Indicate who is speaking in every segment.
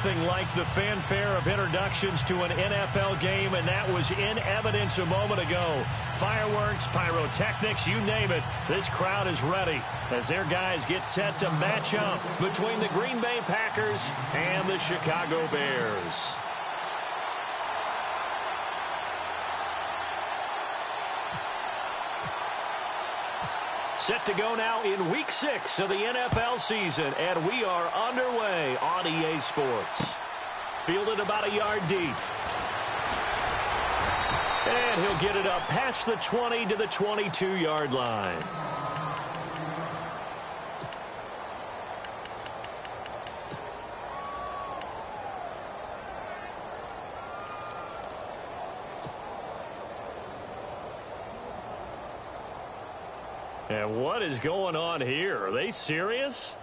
Speaker 1: nothing like the fanfare of introductions to an NFL game, and that was in evidence a moment ago. Fireworks, pyrotechnics, you name it, this crowd is ready as their guys get set to match up between the Green Bay Packers and the Chicago Bears. Set to go now in Week 6 of the NFL season, and we are underway on EA Sports. Fielded about a yard deep. And he'll get it up past the 20 to the 22-yard line. And what is going on here? Are they serious?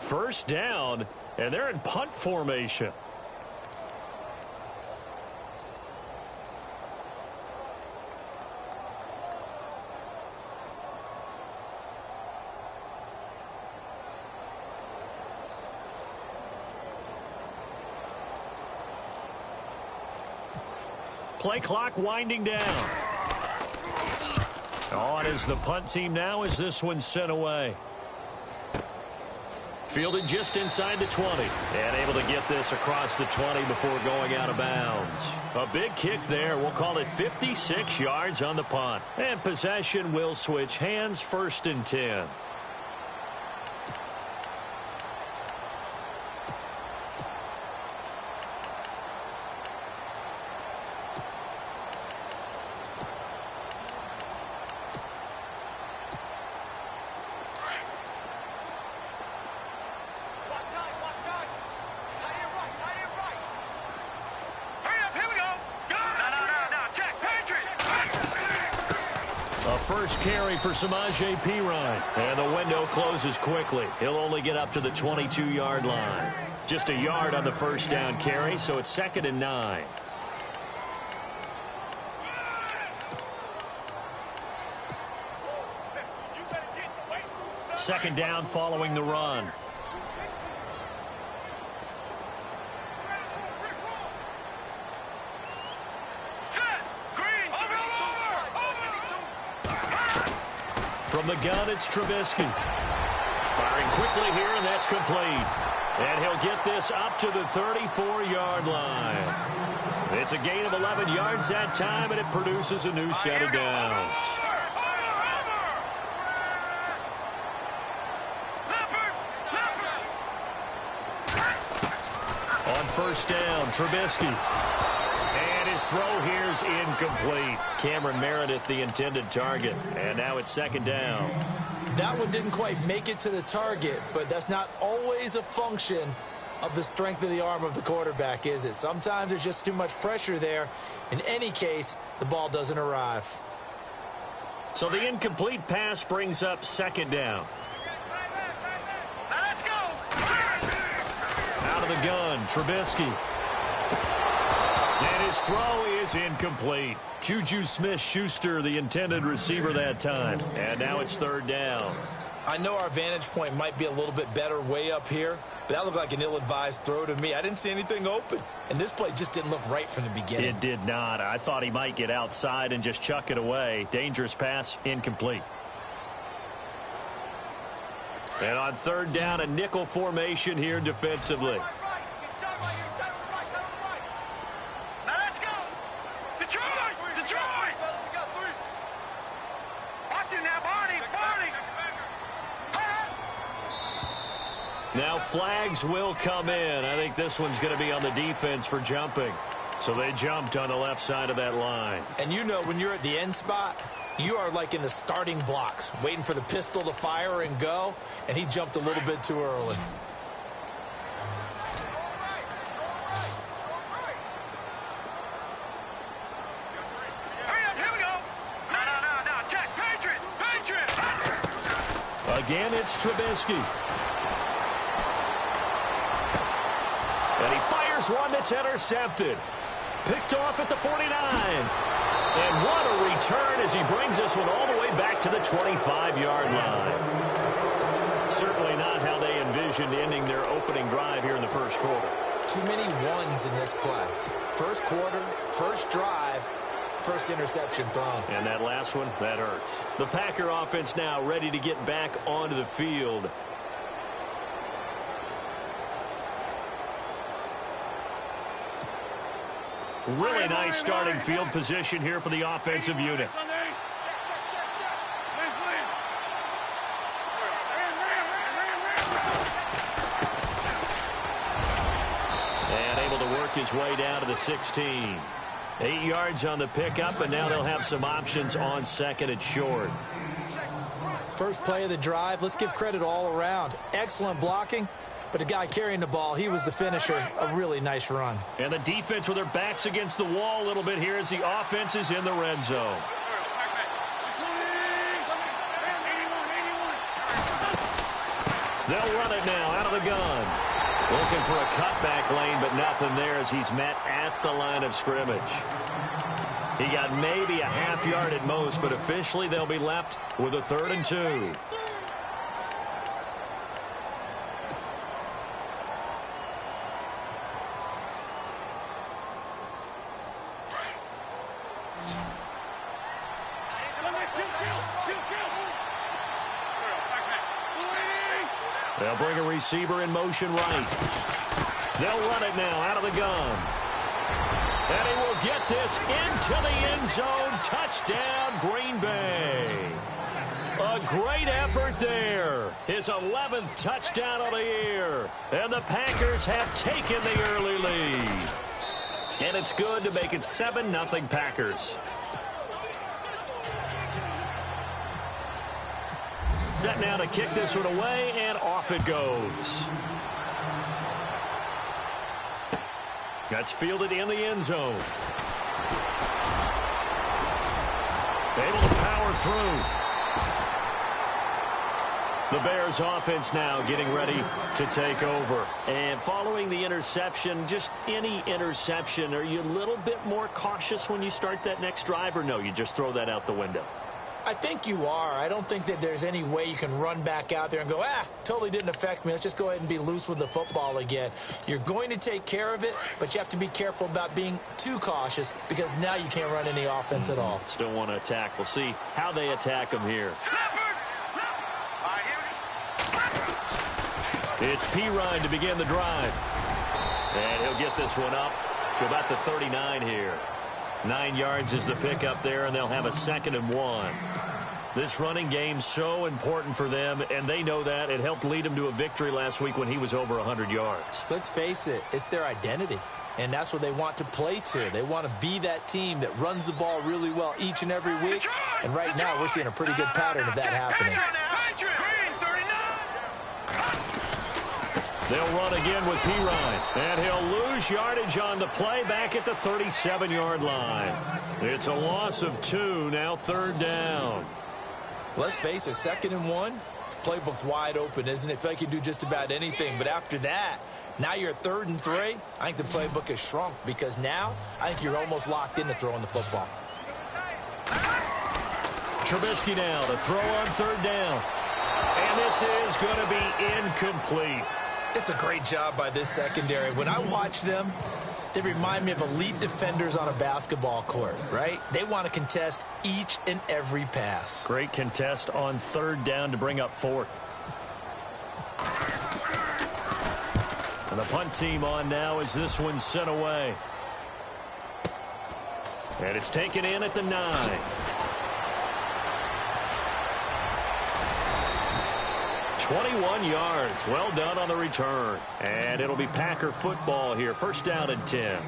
Speaker 1: First down, and they're in punt formation. Play clock winding down. On is the punt team now as this one's sent away. Fielded just inside the 20. And able to get this across the 20 before going out of bounds. A big kick there. We'll call it 56 yards on the punt. And possession will switch hands, 1st and 10. First carry for Samaje Perine. And the window closes quickly. He'll only get up to the 22-yard line. Just a yard on the first down carry, so it's 2nd and 9. Second down following the run. From the gun, it's Trubisky. Firing quickly here, and that's complete. And he'll get this up to the 34-yard line. It's a gain of 11 yards that time, and it produces a new set of downs. On first down, Trubisky. And his throw here's incomplete. Cameron Meredith, the intended target. And now it's 2nd down.
Speaker 2: That one didn't quite make it to the target, but that's not always a function of the strength of the arm of the quarterback, is it? Sometimes there's just too much pressure there. In any case, the ball doesn't arrive.
Speaker 1: So the incomplete pass brings up 2nd down.
Speaker 3: Let's go!
Speaker 1: Out of the gun, Trubisky. And his throw is incomplete. Juju Smith-Schuster, the intended receiver that time. And now it's 3rd down.
Speaker 2: I know our vantage point might be a little bit better way up here, but that looked like an ill-advised throw to me. I didn't see anything open, and this play just didn't look right from the beginning.
Speaker 1: It did not. I thought he might get outside and just chuck it away. Dangerous pass, incomplete. And on 3rd down, a nickel formation here defensively. Now flags will come in. I think this one's going to be on the defense for jumping. So they jumped on the left side of that line.
Speaker 2: And you know when you're at the end spot, you are like in the starting blocks, waiting for the pistol to fire and go, and he jumped a little bit too early.
Speaker 1: Again, it's Trubisky. And he fires one that's intercepted. Picked off at the 49. And what a return as he brings this one all the way back to the 25-yard line. Certainly not how they envisioned ending their opening drive here in the first quarter.
Speaker 2: too many ones in this play. First quarter, first drive, first interception thrown.
Speaker 1: And that last one, that hurts. The Packer offense now ready to get back onto the field. Really nice starting field position here for the offensive unit. And able to work his way down to the 16. 8 yards on the pickup, and now they'll have some options on second and short.
Speaker 2: First play of the drive, let's give credit all around. Excellent blocking. But the guy carrying the ball, he was the finisher. A really nice run.
Speaker 1: And the defense with their backs against the wall a little bit here as the offense is in the red zone. They'll run it now out of the gun. Looking for a cutback lane, but nothing there as he's met at the line of scrimmage. He got maybe a half yard at most, but officially they'll be left with a 3rd and 2. They'll bring a receiver in motion right. They'll run it now out of the gun. And he will get this into the end zone. Touchdown, Green Bay. A great effort there. His 11th touchdown of the year. And the Packers have taken the early lead. And it's good to make it 7-0 Packers. Set now to kick this one away, and off it goes. That's fielded in the end zone. Able to power through. The Bears offense now getting ready to take over. And following the interception, just any interception, are you a little bit more cautious when you start that next drive, or no, you just throw that out the window?
Speaker 2: I think you are. I don't think that there's any way you can run back out there and go, totally didn't affect me. Let's just go ahead and be loose with the football again. You're going to take care of it, but you have to be careful about being too cautious because now you can't run any offense at all.
Speaker 1: Still want to attack. We'll see how they attack them here. It's Pirine to begin the drive. And he'll get this one up to about the 39 here. 9 yards is the pickup there, and they'll have a 2nd and 1. This running game's so important for them, and they know that. It helped lead them to a victory last week when he was over 100 yards.
Speaker 2: Let's face it, it's their identity, and that's what they want to play to. They want to be that team that runs the ball really well each and every week, and right now we're seeing a pretty good pattern of that happening.
Speaker 1: They'll run again with Pirine, and he'll lose yardage on the play back at the 37-yard line. It's a loss of 2, now 3rd down.
Speaker 2: Let's face it, 2nd and 1, playbook's wide open, isn't it? I feel like you do just about anything, but after that, now you're 3rd and 3. I think the playbook has shrunk because now I think you're almost locked into throwing the football.
Speaker 1: Trubisky now to throw on 3rd down, and this is going to be incomplete.
Speaker 2: It's a great job by this secondary. When I watch them, they remind me of elite defenders on a basketball court, right? They want to contest each and every pass.
Speaker 1: Great contest on 3rd down to bring up 4th. And the punt team on now as this one's sent away. And it's taken in at the 9. 21 yards. Well done on the return. And it'll be Packer football here. 1st down and 10.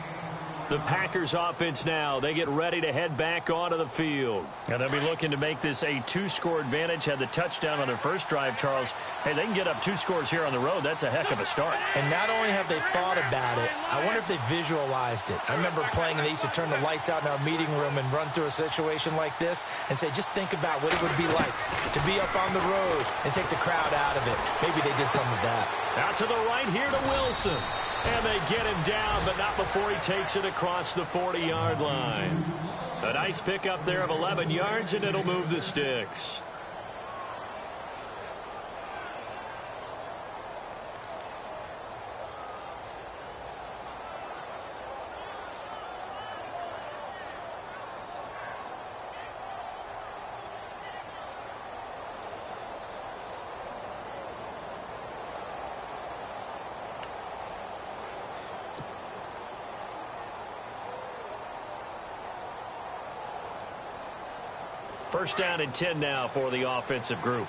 Speaker 1: The Packers offense now, they get ready to head back onto the field. And they'll be looking to make this a 2-score advantage. Had the touchdown on their first drive, Charles. Hey, they can get up 2 scores here on the road. That's a heck of a start.
Speaker 2: And not only have they thought about it, I wonder if they visualized it. I remember playing and they used to turn the lights out in our meeting room and run through a situation like this and say, just think about what it would be like to be up on the road and take the crowd out of it. Maybe they did some of that.
Speaker 1: Out to the right here to Wilson. And they get him down, but not before he takes it across the 40-yard line. A nice pickup there of 11 yards, and it'll move the sticks. First down and 10 now for the offensive group.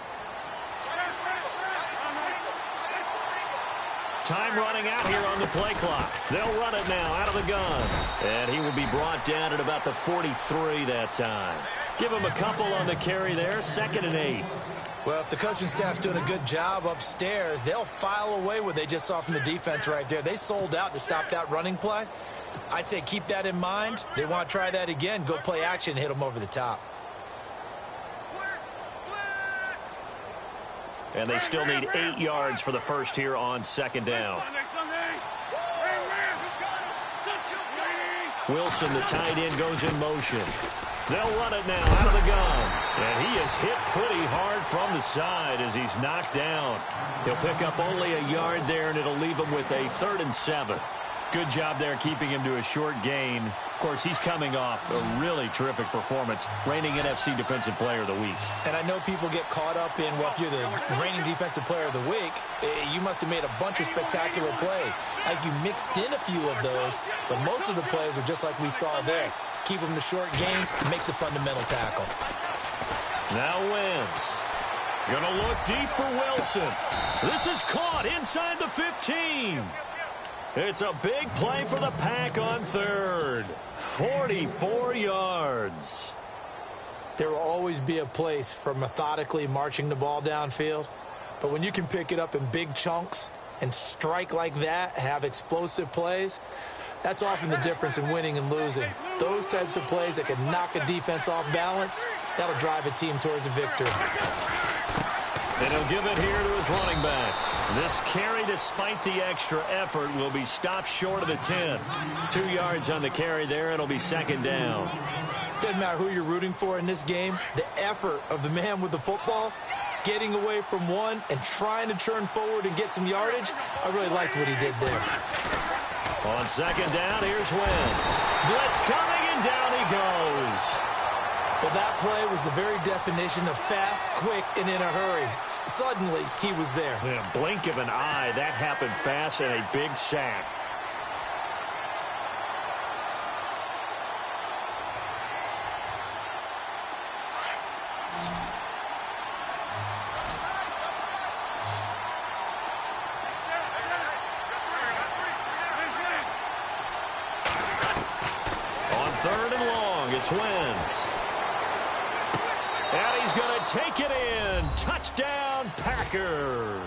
Speaker 1: Time running out here on the play clock. They'll run it now out of the gun. And he will be brought down at about the 43 that time. Give him a couple on the carry there. 2nd and 8.
Speaker 2: Well, if the coaching staff's doing a good job upstairs, they'll file away what they just saw from the defense right there. They sold out to stop that running play. I'd say keep that in mind. They want to try that again. Go play action, hit them over the top.
Speaker 1: And they still need 8 yards for the first here on 2nd down. Wilson, the tight end, goes in motion. They'll run it now out of the gun. And he is hit pretty hard from the side as he's knocked down. He'll pick up only a yard there, and it'll leave him with a 3rd and 7. Good job there keeping him to a short gain. Of course, he's coming off a really terrific performance, reigning NFC Defensive Player of the Week.
Speaker 2: And I know people get caught up in, well, if you're the reigning Defensive Player of the Week, you must have made a bunch of spectacular plays. Like you mixed in a few of those, but most of the plays are just like we saw there. Keep them to short gains, make the fundamental tackle.
Speaker 1: Now Wentz. Gonna look deep for Wilson. This is caught inside the 15. It's a big play for the Pack on 3rd. 44 yards.
Speaker 2: There will always be a place for methodically marching the ball downfield. But when you can pick it up in big chunks and strike like that, have explosive plays, that's often the difference in winning and losing. Those types of plays that can knock a defense off balance, that'll drive a team towards a victory.
Speaker 1: And he'll give it here to his running back. This carry, despite the extra effort, will be stopped short of the 10. 2 yards on the carry there. It'll be 2nd down.
Speaker 2: Doesn't matter who you're rooting for in this game. The effort of the man with the football, getting away from one and trying to turn forward and get some yardage, I really liked what he did there.
Speaker 1: On 2nd down, here's Wentz. Blitz coming, and down he goes.
Speaker 2: Well, that play was the very definition of fast, quick, and in a hurry. Suddenly, he was there.
Speaker 1: In a blink of an eye, that happened fast and a big sack. On 3rd and long, it's Wentz. And he's going to take it in. Touchdown, Packers.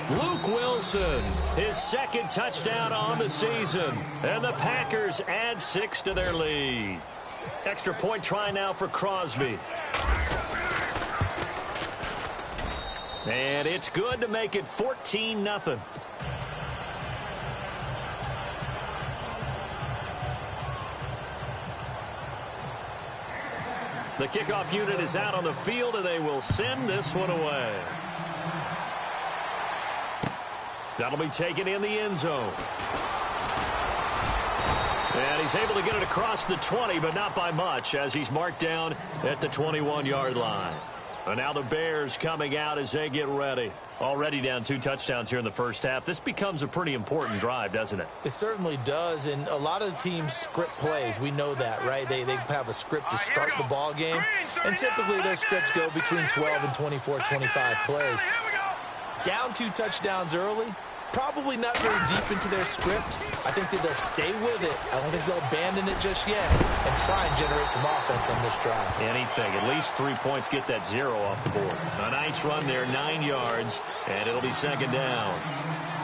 Speaker 1: Luke Wilson, his 2nd touchdown on the season. And the Packers add 6 to their lead. Extra point try now for Crosby. And it's good to make it 14-0. The kickoff unit is out on the field, and they will send this one away. That'll be taken in the end zone. And he's able to get it across the 20, but not by much, as he's marked down at the 21-yard line. And now the Bears coming out as they get ready. Already down 2 touchdowns here in the first half. This becomes a pretty important drive, doesn't it?
Speaker 2: It certainly does, and a lot of the teams script plays. We know that, right? They have a script to start the ball game, and typically those scripts go between 12 and 24, 25 plays. Down 2 touchdowns early, probably not very deep into their script. I think that they'll stay with it. I don't think they'll abandon it just yet and try and generate some offense on this drive.
Speaker 1: Anything. At least 3 points, get that 0 off the board. A nice run there, 9 yards, and it'll be 2nd down.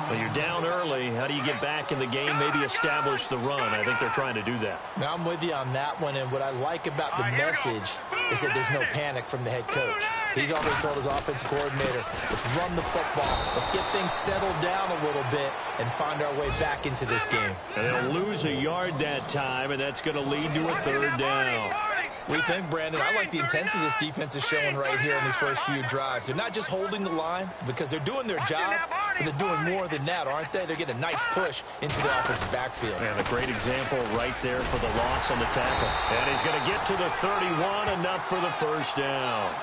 Speaker 1: Well, you're down early. How do you get back in the game, maybe establish the run? I think they're trying to do that.
Speaker 2: Now, I'm with you on that one, and what I like about the message is that there's no panic from the head coach. He's already told his offensive coordinator, let's run the football. Let's get things settled down a little bit and find our way back into this game.
Speaker 1: And they'll lose a yard that time, and that's going to lead to a 3rd down.
Speaker 2: We think, Brandon, I like the intensity this defense is showing right here in these first few drives. They're not just holding the line because they're doing their job, but they're doing more than that, aren't they? They're getting a nice push into the offensive backfield.
Speaker 1: And a great example right there for the loss on the tackle. And he's going to get to the 31, enough for the first down.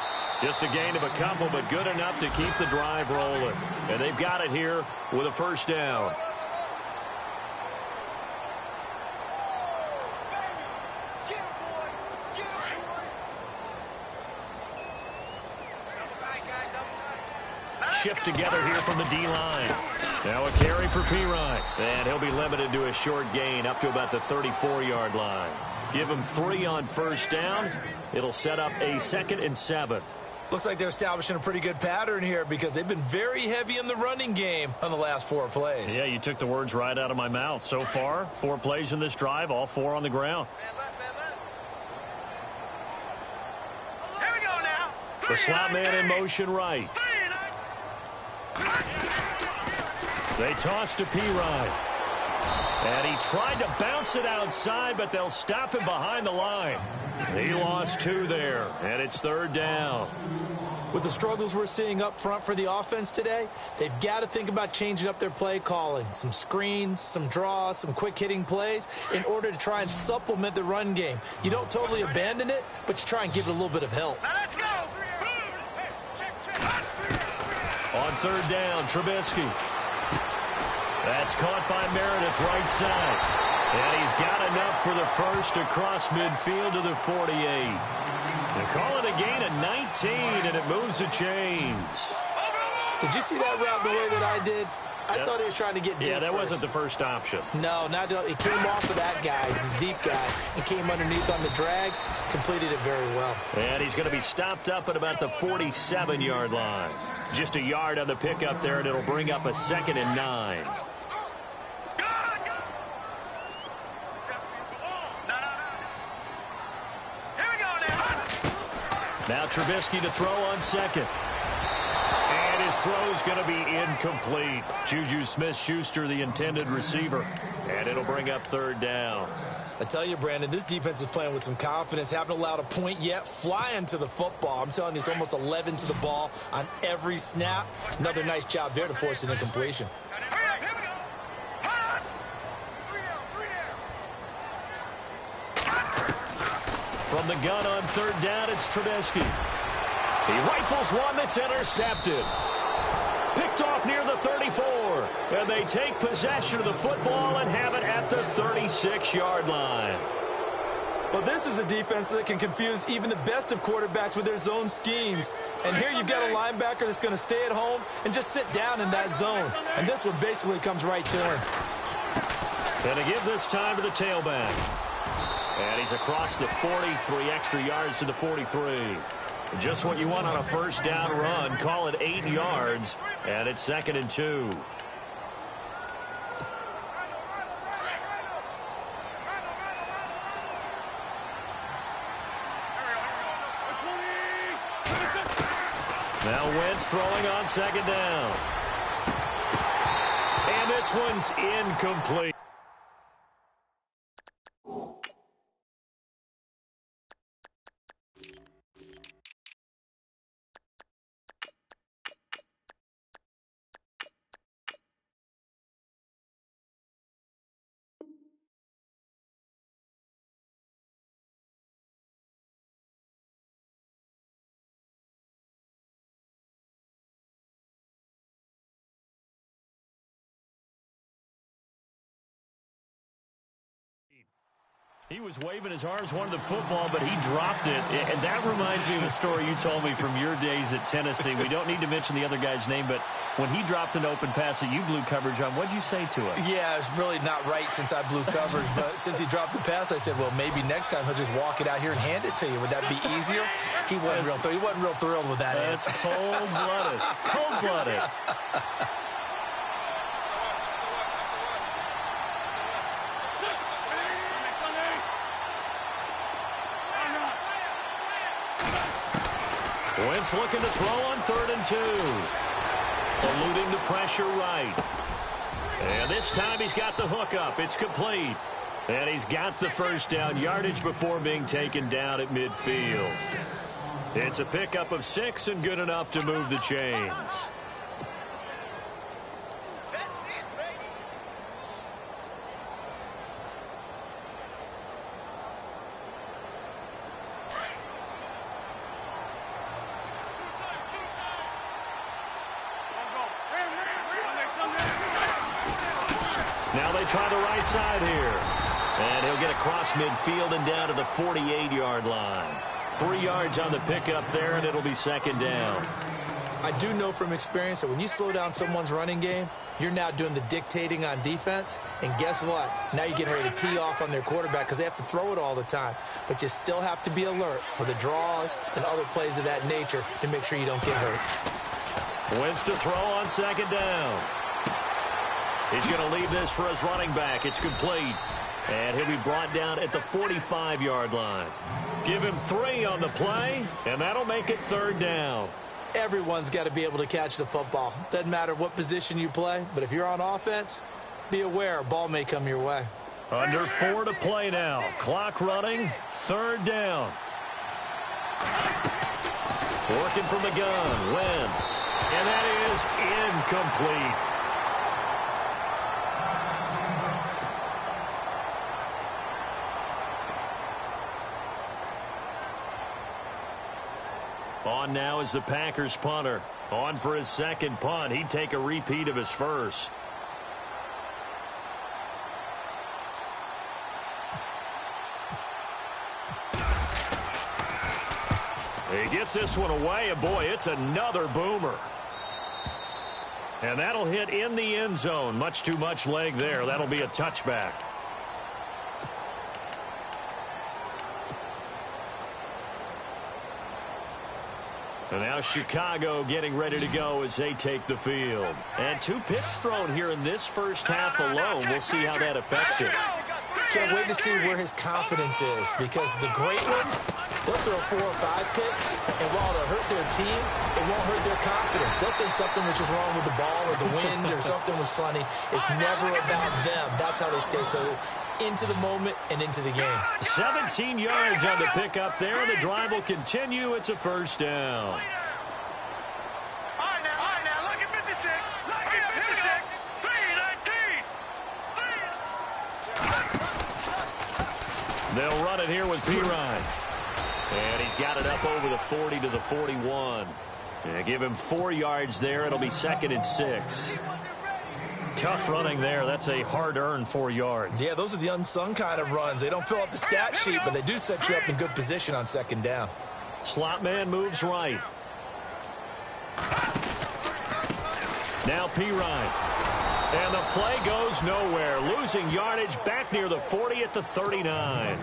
Speaker 1: Just a gain of a couple, but good enough to keep the drive rolling. And they've got it here with a first down. shift together here from the D-line. Now a carry for Pirine. And he'll be limited to a short gain up to about the 34-yard line. Give him 3 on first down. It'll set up a 2nd and 7.
Speaker 2: Looks like they're establishing a pretty good pattern here because they've been very heavy in the running game on the last 4 plays.
Speaker 1: Yeah, you took the words right out of my mouth. So far, 4 plays in this drive, all 4 on the ground.
Speaker 3: Here we go now.
Speaker 1: The slot man in motion right. They toss to Pirine. And he tried to bounce it outside, but they'll stop him behind the line. He lost 2 there, and it's 3rd down.
Speaker 2: With the struggles we're seeing up front for the offense today, they've got to think about changing up their play calling. Some screens, some draws, some quick-hitting plays in order to try and supplement the run game. You don't totally abandon it, but you try and give it a little bit of help.
Speaker 3: Now let's go.
Speaker 1: On 3rd down, Trubisky. That's caught by Meredith right side. And he's got enough for the first across midfield to the 48. They call it a gain of 19, and it moves the chains.
Speaker 2: Did you see that route the way that I did? I thought he was trying to get deep.
Speaker 1: Yeah, that
Speaker 2: first.
Speaker 1: wasn't the first option.
Speaker 2: No, not it came off of that guy, the deep guy, and came underneath on the drag, completed it very well.
Speaker 1: And he's going to be stopped up at about the 47-yard line. Just a yard on the pickup there, and it'll bring up a 2nd and 9. Now Trubisky to throw on 2nd. And his throw's going to be incomplete. Juju Smith-Schuster, the intended receiver. And it'll bring up 3rd down.
Speaker 2: I tell you, Brandon, this defense is playing with some confidence. Haven't allowed a point yet. Flying to the football. I'm telling you, it's almost 11 to the ball on every snap. Another nice job there to force an incompletion.
Speaker 1: From the gun on 3rd down, it's Trubisky. He rifles one that's intercepted. Picked off near the 34. And they take possession of the football and have it at the 36-yard line.
Speaker 2: Well, this is a defense that can confuse even the best of quarterbacks with their zone schemes. And here you've got a linebacker that's going to stay at home and just sit down in that zone. And this one basically comes right to him.
Speaker 1: Going to give this time to the tailback. And he's across the 43 extra yards to the 43. Just what you want on a first down run. Call it 8 yards. And it's 2nd and 2. Now Wentz throwing on 2nd down. And this one's incomplete. He was waving his arms, wanted the football, but he dropped it. And that reminds me of a story you told me from your days at Tennessee. We don't need to mention the other guy's name, but when he dropped an open pass that you blew coverage on, what'd you say to him?
Speaker 2: Yeah, it's really not right since I blew coverage, but since he dropped the pass, I said, well, maybe next time he'll just walk it out here and hand it to you. Would that be easier? He wasn't real thrilled with that answer.
Speaker 1: That's cold-blooded. Cold-blooded. Wentz looking to throw on 3rd and 2. Eluding the pressure right. And this time he's got the hook up. It's complete. And he's got the first down yardage before being taken down at midfield. It's a pickup of 6 and good enough to move the chains. Now they try the right side here. And he'll get across midfield and down to the 48-yard line. 3 yards on the pickup there, and it'll be 2nd down.
Speaker 2: I do know from experience that when you slow down someone's running game, you're now doing the dictating on defense. And guess what? Now you're getting ready to tee off on their quarterback because they have to throw it all the time. But you still have to be alert for the draws and other plays of that nature to make sure you don't get hurt.
Speaker 1: Wins to throw on second down. He's going to leave this for his running back. It's complete. And he'll be brought down at the 45-yard line. Give him 3 on the play, and that'll make it 3rd down.
Speaker 2: Everyone's got to be able to catch the football. Doesn't matter what position you play, but if you're on offense, be aware a ball may come your way.
Speaker 1: Under 4 to play now. Clock running, 3rd down. Working from the gun, Wentz. And that is incomplete. On now is the Packers punter. On for his second punt. He'd take a repeat of his first. He gets this one away, and boy, it's another boomer. And that'll hit in the end zone. Much too much leg there. That'll be a touchback. And now Chicago getting ready to go as they take the field. And 2 picks thrown here in this first half alone. We'll see how that affects it.
Speaker 2: Can't wait to see where his confidence is, because the great ones, they'll throw 4 or 5 picks, and while it'll hurt their team, it won't hurt their confidence. They'll think something was just wrong with the ball or the wind or something was funny. It's never about them. That's how they stay so into the moment and into the game.
Speaker 1: 17 yards on the pickup there. The drive will continue. It's a 1st down.
Speaker 3: All right, now, look at 56. Look at 56. 319.
Speaker 1: They'll run it here with Pirine. And he's got it up over the 40 to the 41. And give him 4 yards there. It'll be 2nd and 6. Tough running there. That's a hard-earned 4 yards.
Speaker 2: Yeah, those are the unsung kind of runs. They don't fill up the stat sheet, but they do set you up in good position on 2nd down.
Speaker 1: Slot man moves right. Now Pirine. And the play goes nowhere. Losing yardage back near the 40 at the 39.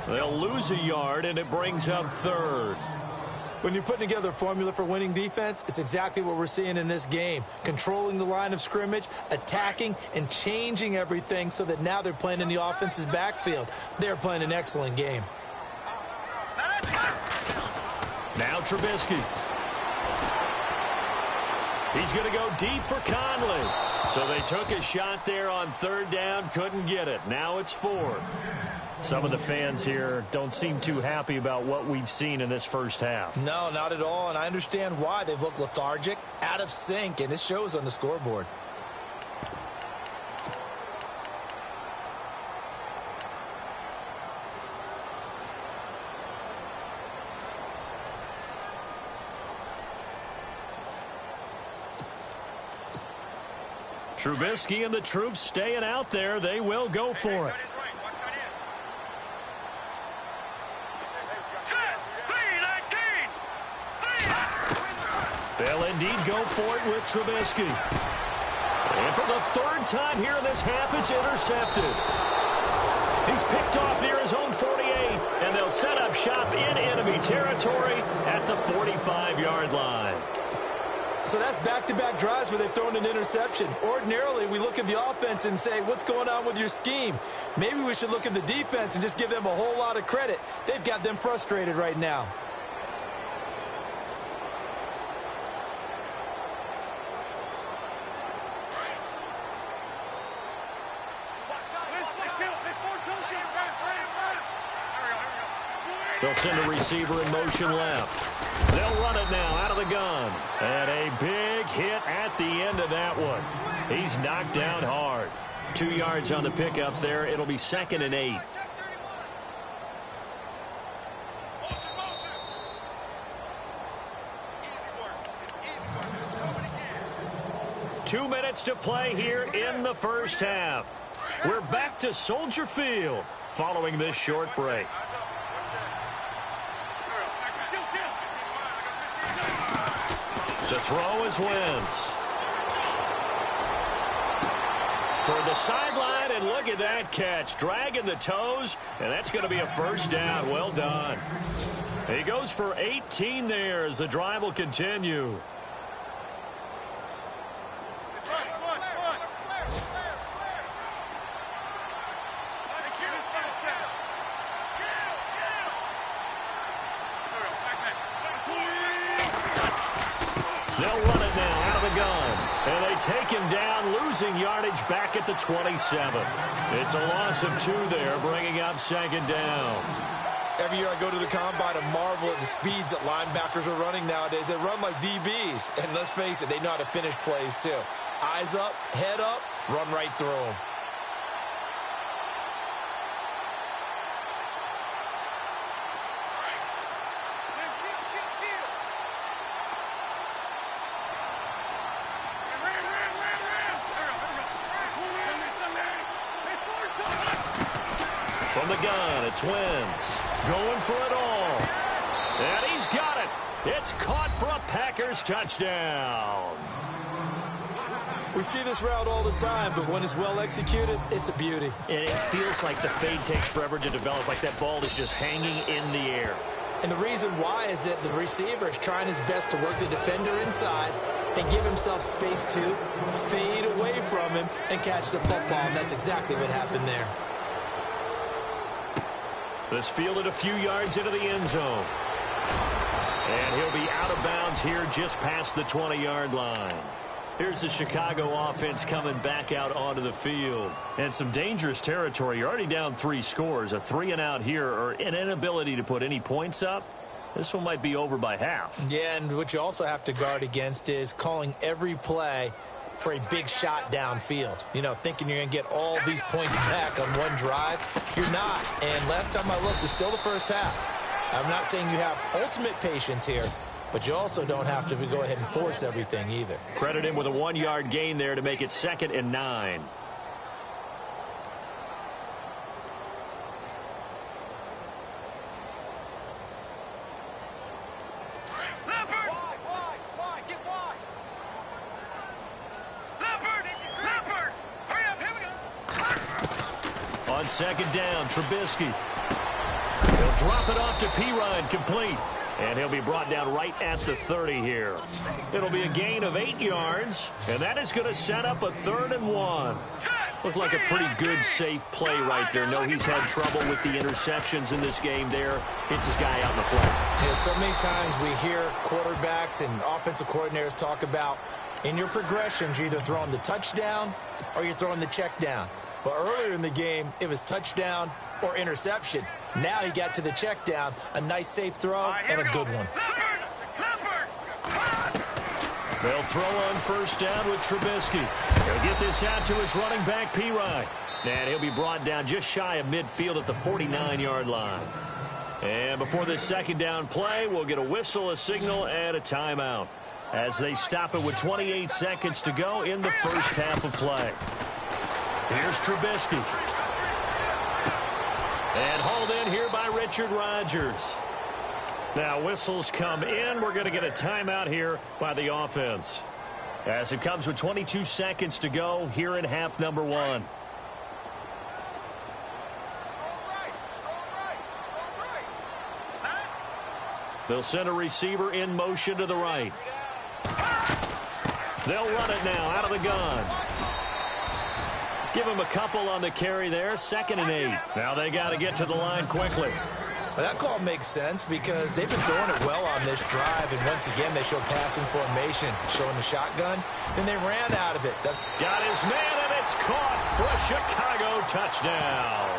Speaker 1: They'll lose a yard, and it brings up 3rd.
Speaker 2: When you're putting together a formula for winning defense, it's exactly what we're seeing in this game. Controlling the line of scrimmage, attacking, and changing everything so that now they're playing in the offense's backfield. They're playing an excellent game.
Speaker 1: Now Trubisky. He's going to go deep for Conley. So they took a shot there on 3rd down, couldn't get it. Now it's 4th. Some of the fans here don't seem too happy about what we've seen in this first half.
Speaker 2: No, not at all, and I understand why. They've looked lethargic, out of sync, and it shows on the scoreboard.
Speaker 1: Trubisky and the troops staying out there. They will go for it. They'll indeed go for it with Trubisky. And for the 3rd time here in this half, it's intercepted. He's picked off near his own 48, and they'll set up shop in enemy territory at the 45-yard line.
Speaker 2: So that's back-to-back drives where they've thrown an interception. Ordinarily, we look at the offense and say, what's going on with your scheme? Maybe we should look at the defense and just give them a whole lot of credit. They've got them frustrated right now.
Speaker 1: They'll send a receiver in motion left. They'll run it now out of the gun. And a big hit at the end of that one. He's knocked down hard. 2 yards on the pickup there. It'll be 2nd and 8. Two minutes to play here in the first half. We're back to Soldier Field following this short break. To throw is Wentz. Toward the sideline, and look at that catch. Dragging the toes, and that's going to be a first down. Well done. He goes for 18 there as the drive will continue. They'll run it now out of the gun. And they take him down, losing yardage back at the 27. It's a loss of 2 there, bringing up second down.
Speaker 2: Every year I go to the combine and marvel at the speeds that linebackers are running nowadays. They run like DBs. And let's face it, they know how to finish plays too. Eyes up, head up, run right through them.
Speaker 1: From the gun, it's Wentz. Going for it all. And he's got it. It's caught for a Packers touchdown.
Speaker 2: We see this route all the time, but when it's well executed, it's a beauty.
Speaker 1: And it feels like the fade takes forever to develop, like that ball is just hanging in the air.
Speaker 2: And the reason why is that the receiver is trying his best to work the defender inside and give himself space to fade away from him and catch the football. And that's exactly what happened there.
Speaker 1: This fielded a few yards into the end zone. And he'll be out of bounds here just past the 20-yard line. Here's the Chicago offense coming back out onto the field. And some dangerous territory. You're already down 3 scores. A 3-and-out here, or an inability to put any points up. This one might be over by half.
Speaker 2: Yeah, and what you also have to guard against is calling every play for a big shot downfield. You know, thinking you're going to get all these points back on one drive. You're not. And last time I looked, it's still the first half. I'm not saying you have ultimate patience here, but you also don't have to go ahead and force everything either.
Speaker 1: Credit him with a 1-yard gain there to make it 2nd and 9. On 2nd down, Trubisky. He'll drop it off to Pirine, complete. And he'll be brought down right at the 30 here. It'll be a gain of 8 yards, and that is going to set up a 3rd and 1. Looked like a pretty good, safe play right there. No, he's had trouble with the interceptions in this game there. Hits his guy out in the flat.
Speaker 2: Yeah, so many times we hear quarterbacks and offensive coordinators talk about in your progressions, you're either throwing the touchdown or you're throwing the check down. But earlier in the game, it was touchdown or interception. Now he got to the check down, a nice safe throw, and a good one.
Speaker 1: They'll throw on 1st down with Trubisky. He'll get this out to his running back, Pirine. And he'll be brought down just shy of midfield at the 49-yard line. And before this 2nd down play, we'll get a whistle, a signal, and a timeout as they stop it with 28 seconds to go in the first half of play. Here's Trubisky. And hauled in here by Richard Rodgers. Now whistles come in. We're going to get a timeout here by the offense. As it comes with 22 seconds to go here in half number 1. They'll send a receiver in motion to the right. They'll run it now out of the gun. Give him a couple on the carry there. 2nd and 8. Now they got to get to the line quickly.
Speaker 2: Well, that call makes sense because they've been throwing it well on this drive, and once again they show passing formation, showing the shotgun. Then they ran out of it.
Speaker 1: Got his man, and it's caught for a Chicago touchdown.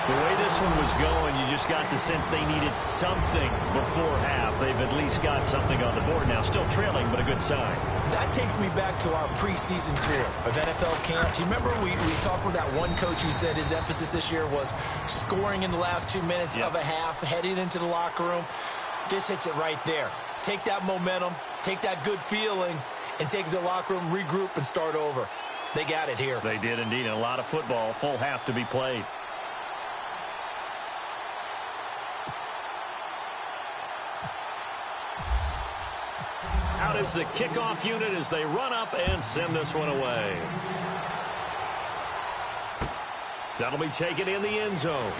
Speaker 1: The way this one was going, you just got the sense they needed something before half. They've at least got something on the board now. Still trailing, but a good sign.
Speaker 2: That takes me back to our preseason tour of NFL camps. You remember we talked with that one coach who said his emphasis this year was scoring in the last 2 minutes of a half, heading into the locker room. This hits it right there. Take that momentum, take that good feeling, and take it to the locker room, regroup, and start over. They got it here.
Speaker 1: They did indeed, and a lot of football, full half to be played. Out out is the kickoff unit as they run up and send this one away. That'll be taken in the end zone.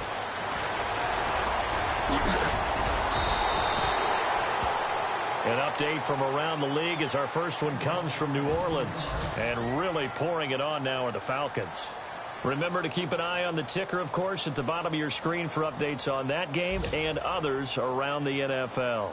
Speaker 1: An update from around the league as our first one comes from New Orleans. And really pouring it on now are the Falcons. Remember to keep an eye on the ticker, of course, at the bottom of your screen for updates on that game and others around the NFL.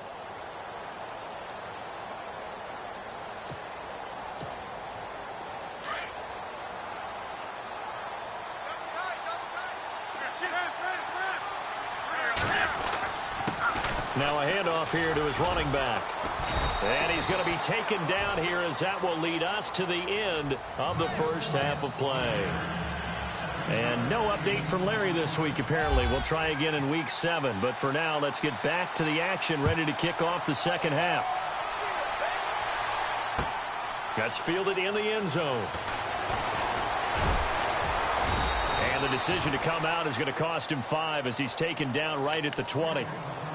Speaker 1: Now a handoff here to his running back. And he's going to be taken down here as that will lead us to the end of the first half of play. And no update from Larry this week, apparently. We'll try again in Week 7. But for now, let's get back to the action, ready to kick off the second half. That's fielded in the end zone. And the decision to come out is going to cost him 5 as he's taken down right at the 20.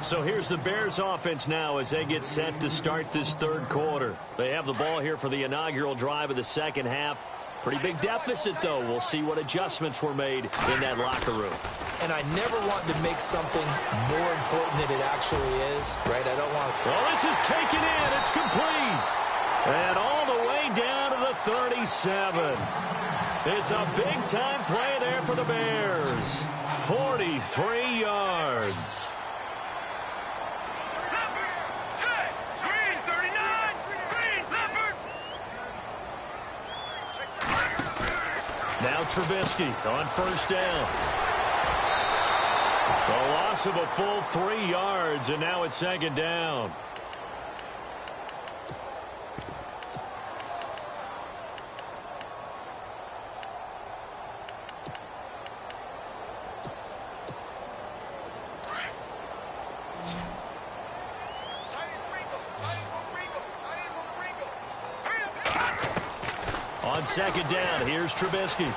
Speaker 1: So here's the Bears offense now as they get set to start this third quarter. They have the ball here for the inaugural drive of the second half. Pretty big deficit, though. We'll see what adjustments were made in that locker room.
Speaker 2: And I never want to make something more important than it actually is, right? I don't want to...
Speaker 1: Well, this is taken in. It's complete. And all the way down to the 37. It's a big-time play there for the Bears. 43 yards. Now Trubisky on first down. A loss of a full 3 yards, and now it's second down. On second down, here's Trubisky.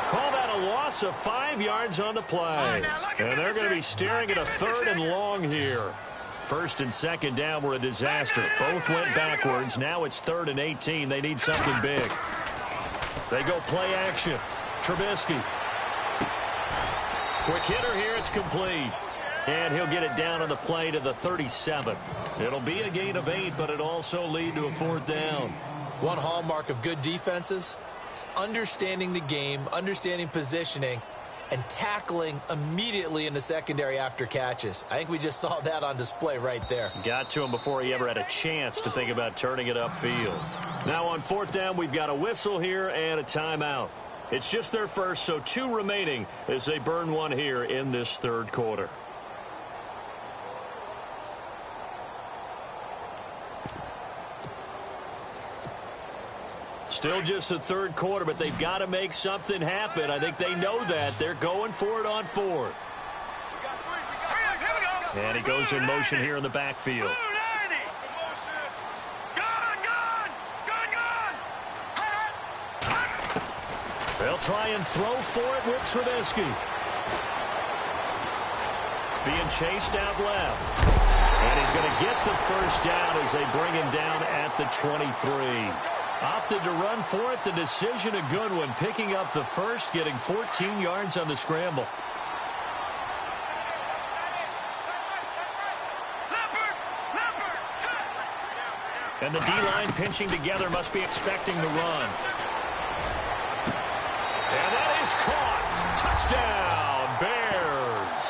Speaker 1: Call that a loss of 5 yards on the play. And they're going to be staring at a third and long here. First and second down were a disaster. Both went backwards. Now it's 3rd and 18. They need something big. They go play action. Trubisky. Quick hitter here. It's complete. And he'll get it down on the play to the 37. It'll be a gain of 8, but it'll also lead to a 4th down.
Speaker 2: One hallmark of good defenses is understanding the game, understanding positioning, and tackling immediately in the secondary after catches. I think we just saw that on display right there.
Speaker 1: Got to him before he ever had a chance to think about turning it upfield. Now on 4th down, we've got a whistle here and a timeout. It's just their first, so 2 remaining as they burn one here in this third quarter. Still just the third quarter, but they've got to make something happen. I think they know that. They're going for it on 4th. And he goes in motion here in the backfield. They'll try and throw for it with Trubisky. Being chased out left. And he's going to get the first down as they bring him down at the 23. Opted to run for it. The decision a good one. Picking up the first, getting 14 yards on the scramble. And the D-line pinching together, must be expecting the run. And that is caught. Touchdown, Bears.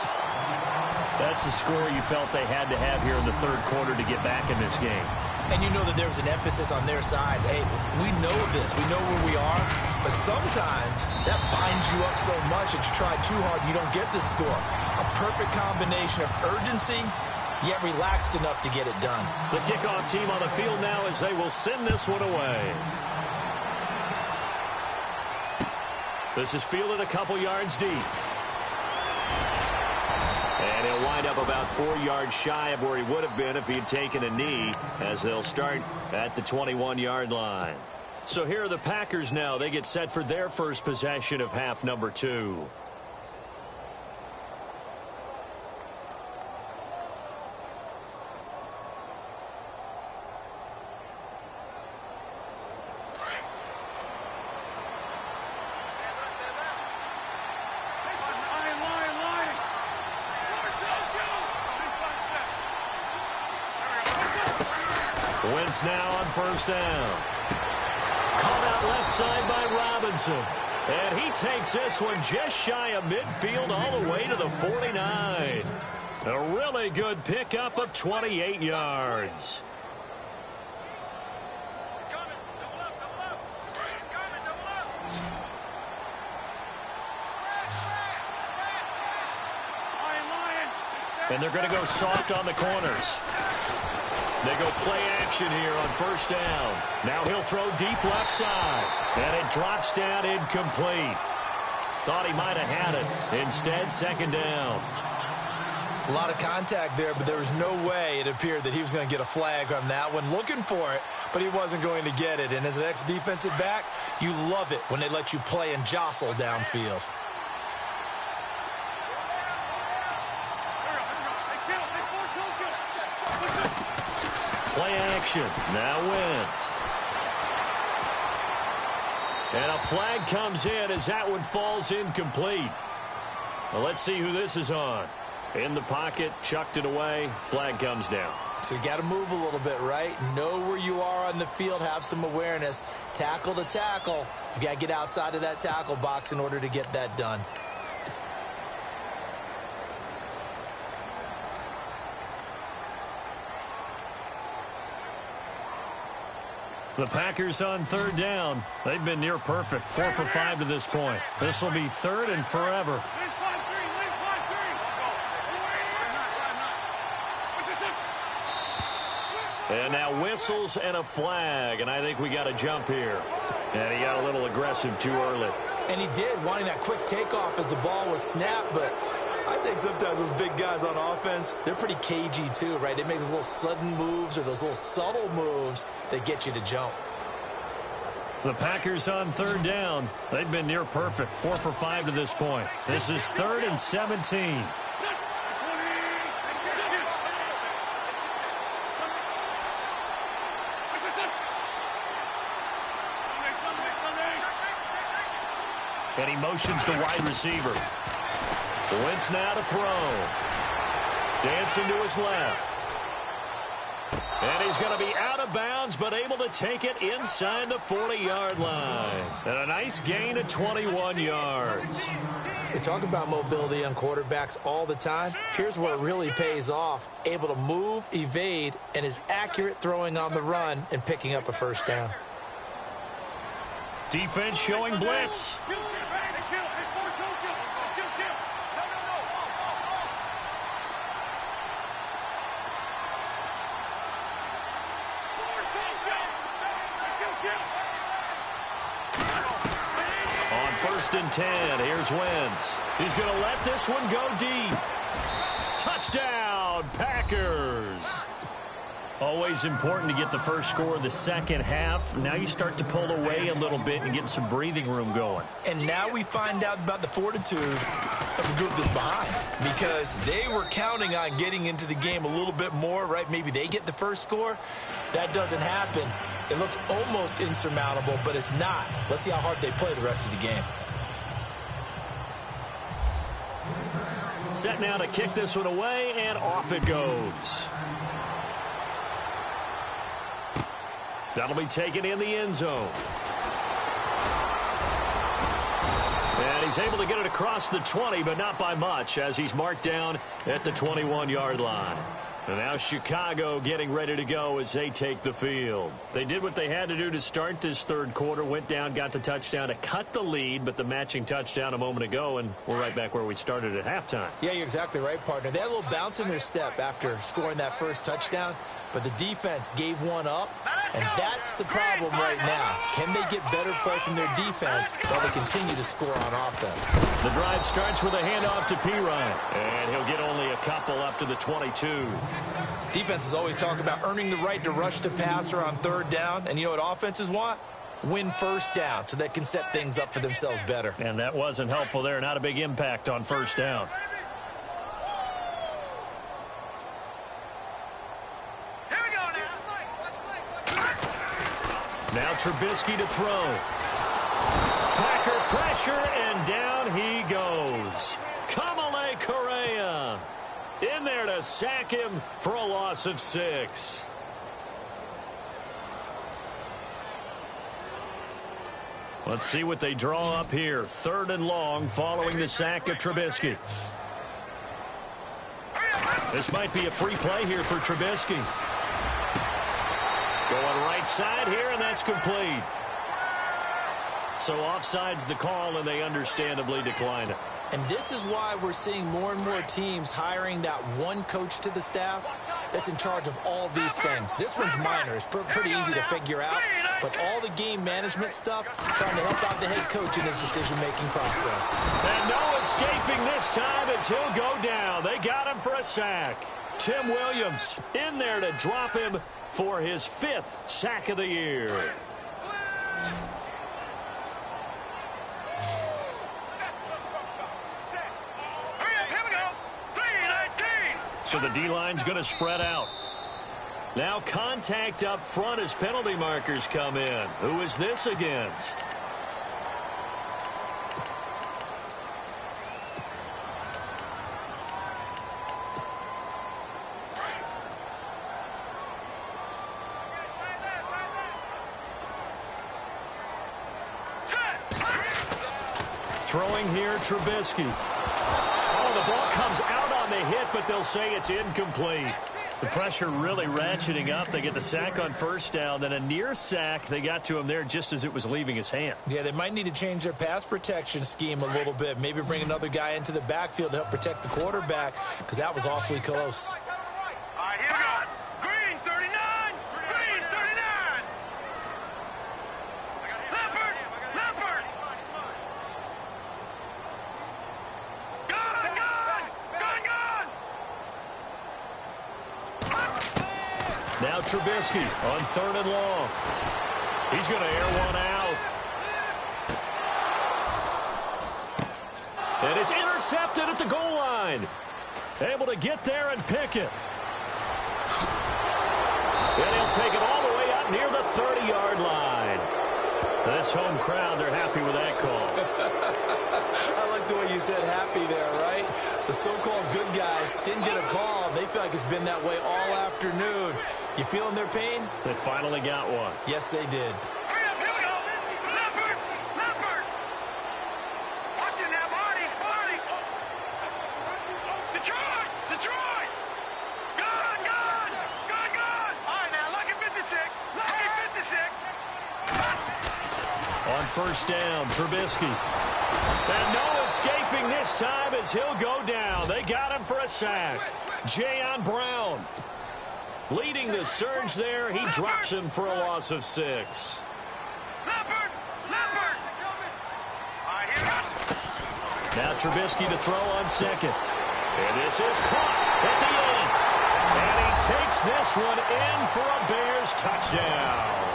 Speaker 1: That's the score you felt they had to have here in the third quarter to get back in this game.
Speaker 2: And you know that there's an emphasis on their side. Hey, we know this. We know where we are. But sometimes that binds you up so much that you try too hard, you don't get the score. A perfect combination of urgency, yet relaxed enough to get it done.
Speaker 1: The kickoff team on the field now as they will send this one away. This is fielded a couple yards deep. And he'll wind up about 4 yards shy of where he would have been if he had taken a knee, as they'll start at the 21-yard line. So here are the Packers now. They get set for their first possession of half number 2. Wentz now on first down. Caught out left side by Robinson. And he takes this one just shy of midfield all the way to the 49. A really good pickup of 28 yards. And they're going to go soft on the corners. They go play action here on first down. Now he'll throw deep left side. And it drops down incomplete. Thought he might have had it. Instead, second down.
Speaker 2: A lot of contact there, but there was no way it appeared that he was going to get a flag on that one. Looking for it, but he wasn't going to get it. And as an ex-defensive back, you love it when they let you play and jostle downfield.
Speaker 1: Play action. Now Wentz. And a flag comes in as that one falls incomplete. Well, let's see who this is on. In the pocket, chucked it away, flag comes down.
Speaker 2: So you got to move a little bit, right? Know where you are on the field, have some awareness. Tackle to tackle. You got to get outside of that tackle box in order to get that done.
Speaker 1: The Packers on third down. They've been near perfect, 4 for 5 to this point. This will be third and forever. And now whistles and a flag, and I think we got a jump here. And he got a little aggressive too early.
Speaker 2: And he did, wanting that quick takeoff as the ball was snapped, but I think sometimes those big guys on offense, they're pretty cagey too, right? They make those little sudden moves or those little subtle moves that get you to jump.
Speaker 1: The Packers on third down. They've been near perfect, 4 for 5 to this point. This is 3rd and 17. And he motions the wide receiver. Wentz now to throw. Dancing to his left. And he's going to be out of bounds, but able to take it inside the 40-yard line. And a nice gain of 21 yards.
Speaker 2: They talk about mobility on quarterbacks all the time. Here's where it really pays off. Able to move, evade, and is accurate throwing on the run and picking up a first down.
Speaker 1: Defense showing blitz. On 1st and 10, here's Wentz. He's going to let this one go deep. Touchdown, Packers. Always important to get the first score of the second half. Now you start to pull away a little bit and get some breathing room going.
Speaker 2: And now we find out about the fortitude of the group that's behind, because they were counting on getting into the game a little bit more, right? Maybe they get the first score. That doesn't happen. It looks almost insurmountable, but it's not. Let's see how hard they play the rest of the game.
Speaker 1: Set now to kick this one away, and off it goes. That'll be taken in the end zone. And he's able to get it across the 20, but not by much, as he's marked down at the 21-yard line. And now Chicago getting ready to go as they take the field. They did what they had to do to start this third quarter, went down, got the touchdown to cut the lead, but the matching touchdown a moment ago, and we're right back where we started at halftime.
Speaker 2: Yeah, you're exactly right, partner. They had a little bounce in their step after scoring that first touchdown, but the defense gave one up, and that's the problem right now. Can they get better play from their defense while they continue to score on offense?
Speaker 1: The drive starts with a handoff to Pirine, and he'll get only a couple up to the 22.
Speaker 2: Defenses always talk about earning the right to rush the passer on third down, and you know what offenses want? Win first down so they can set things up for themselves better.
Speaker 1: And that wasn't helpful there. Not a big impact on first down. Now Trubisky to throw. Packer pressure, and down he goes. Kamale Correa in there to sack him for a loss of 6. Let's see what they draw up here. 3rd and long following the sack of Trubisky. This might be a free play here for Trubisky. Going right side here, and that's complete. So offside's the call, and they understandably decline it.
Speaker 2: And this is why we're seeing more and more teams hiring that one coach to the staff that's in charge of all these things. This one's minor. It's pretty easy to figure out. But all the game management stuff, trying to help out the head coach in his decision-making process.
Speaker 1: And no escaping this time as he'll go down. They got him for a sack. Tim Williams in there to drop him for his 5th sack of the year. So the D-line's going to spread out. Now contact up front as penalty markers come in. Who is this against? Throwing here, Trubisky. Oh, the ball comes out on the hit, but they'll say it's incomplete. The pressure really ratcheting up. They get the sack on 1st down, then a near sack. They got to him there just as it was leaving his hand.
Speaker 2: Yeah, they might need to change their pass protection scheme a little bit. Maybe bring another guy into the backfield to help protect the quarterback, because that was awfully close.
Speaker 3: All right, here we go. Green 39. Green 39. Leopard. Leopard. Gun. Gun. Gun. Gun.
Speaker 1: Now Trubisky on 3rd and long. He's going to air one out. And it's intercepted at the goal line. Able to get there and pick it. And he'll take it all the way up near the 30-yard line. This home crowd, they're happy with that call.
Speaker 2: I like the way you said happy there, right? The so-called good guys didn't get a call. They feel like it's been that way all afternoon. You feeling their pain?
Speaker 1: They finally got one.
Speaker 2: Yes, they did.
Speaker 3: Here we go. Leopard. Leopard. Watching that body. Body. Detroit. Detroit. Gun. Gun. Gun. Gun. All right, now, lucky 56. Lucky 56.
Speaker 1: On 1st down, Trubisky. And no escaping this time as he'll go down. They got him for a sack. Jayon Brown leading the surge there. He drops him for a loss of 6.
Speaker 3: Leopard. Leopard. All right, here we go.
Speaker 1: Now Trubisky to throw on 2nd. And this is caught at the end. And he takes this one in for a Bears touchdown.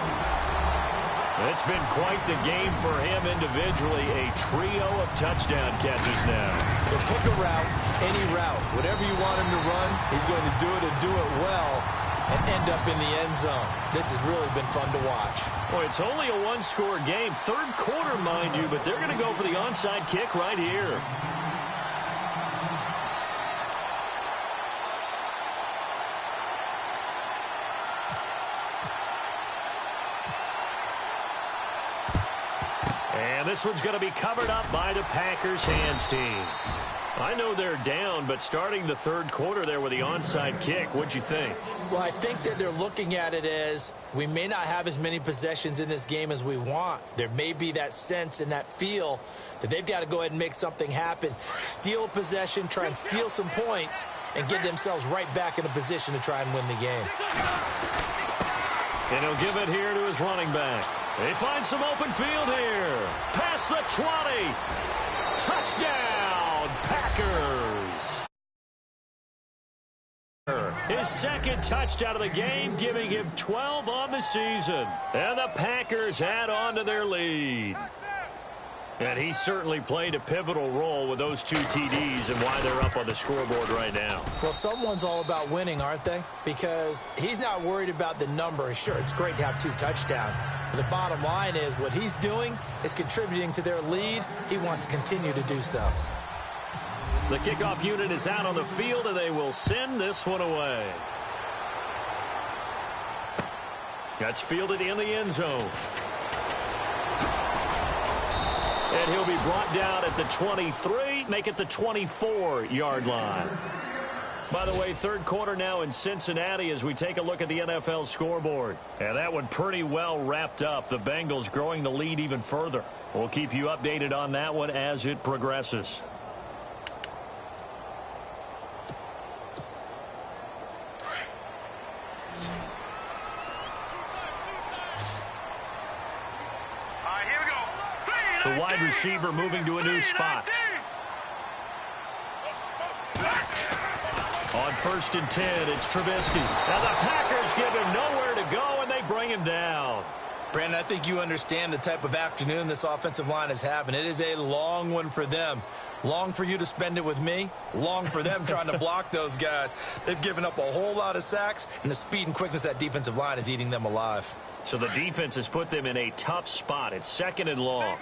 Speaker 1: It's been quite the game for him individually. A trio of touchdown catches now.
Speaker 2: So pick a route, any route. Whatever you want him to run, he's going to do it and do it well and end up in the end zone. This has really been fun to watch.
Speaker 1: Boy, it's only a 1-score game. 3rd quarter, mind you, but they're going to go for the onside kick right here. And this one's going to be covered up by the Packers hands team. I know they're down, but starting the 3rd quarter there with the onside kick, what'd you think?
Speaker 2: Well, I think that they're looking at it as we may not have as many possessions in this game as we want. There may be that sense and that feel that they've got to go ahead and make something happen. Steal a possession, try and steal some points, and get themselves right back in a position to try and win the game.
Speaker 1: And he'll give it here to his running back. They find some open field here. Past the 20. Touchdown, Packers. His 2nd touchdown of the game, giving him 12 on the season. And the Packers add on to their lead. And he certainly played a pivotal role with those 2 TDs and why they're up on the scoreboard right now.
Speaker 2: Well, someone's all about winning, aren't they? Because he's not worried about the number. Sure, it's great to have 2 touchdowns. But the bottom line is what he's doing is contributing to their lead. He wants to continue to do so.
Speaker 1: The kickoff unit is out on the field, and they will send this one away. That's fielded in the end zone. And he'll be brought down at the 23, make it the 24-yard line. By the way, third quarter now in Cincinnati as we take a look at the NFL scoreboard. And that one pretty well wrapped up. The Bengals growing the lead even further. We'll keep you updated on that one as it progresses. The wide receiver moving to a new spot. On 1st and 10, it's Trubisky. Now the Packers give him nowhere to go, and they bring him down.
Speaker 2: Brandon, I think you understand the type of afternoon this offensive line is having. It is a long one for them. Long for you to spend it with me. Long for them trying to block those guys. They've given up a whole lot of sacks, and the speed and quickness of that defensive line is eating them alive.
Speaker 1: So the defense has put them in a tough spot. It's 2nd and long.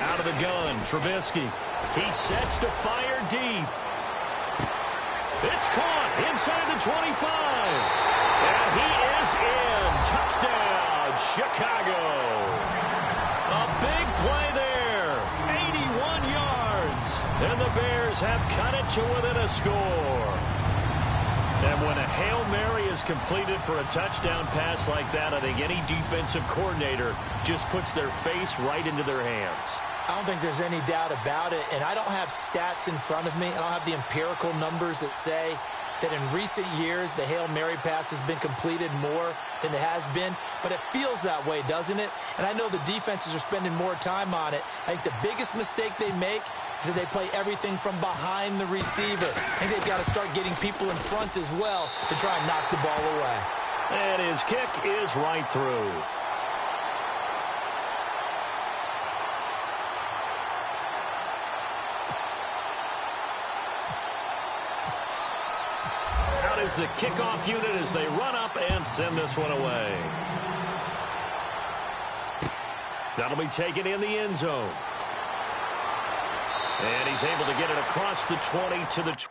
Speaker 1: Out of the gun, Trubisky. He sets to fire deep. It's caught inside the 25. And he is in. Touchdown, Chicago. A big play there. 81 yards. And the Bears have cut it to within a score. And when a Hail Mary is completed for a touchdown pass like that, I think any defensive coordinator just puts their face right into their hands.
Speaker 2: I don't think there's any doubt about it, and I don't have stats in front of me. I don't have the empirical numbers that say that in recent years the Hail Mary pass has been completed more than it has been, but it feels that way, doesn't it? And I know the defenses are spending more time on it. I think the biggest mistake they make is that they play everything from behind the receiver. I think they've got to start getting people in front as well to try and knock the ball away.
Speaker 1: And his kick is right through. Out is the kickoff unit as they run up and send this one away. That'll be taken in the end zone. And he's able to get it across the 20 to the 20.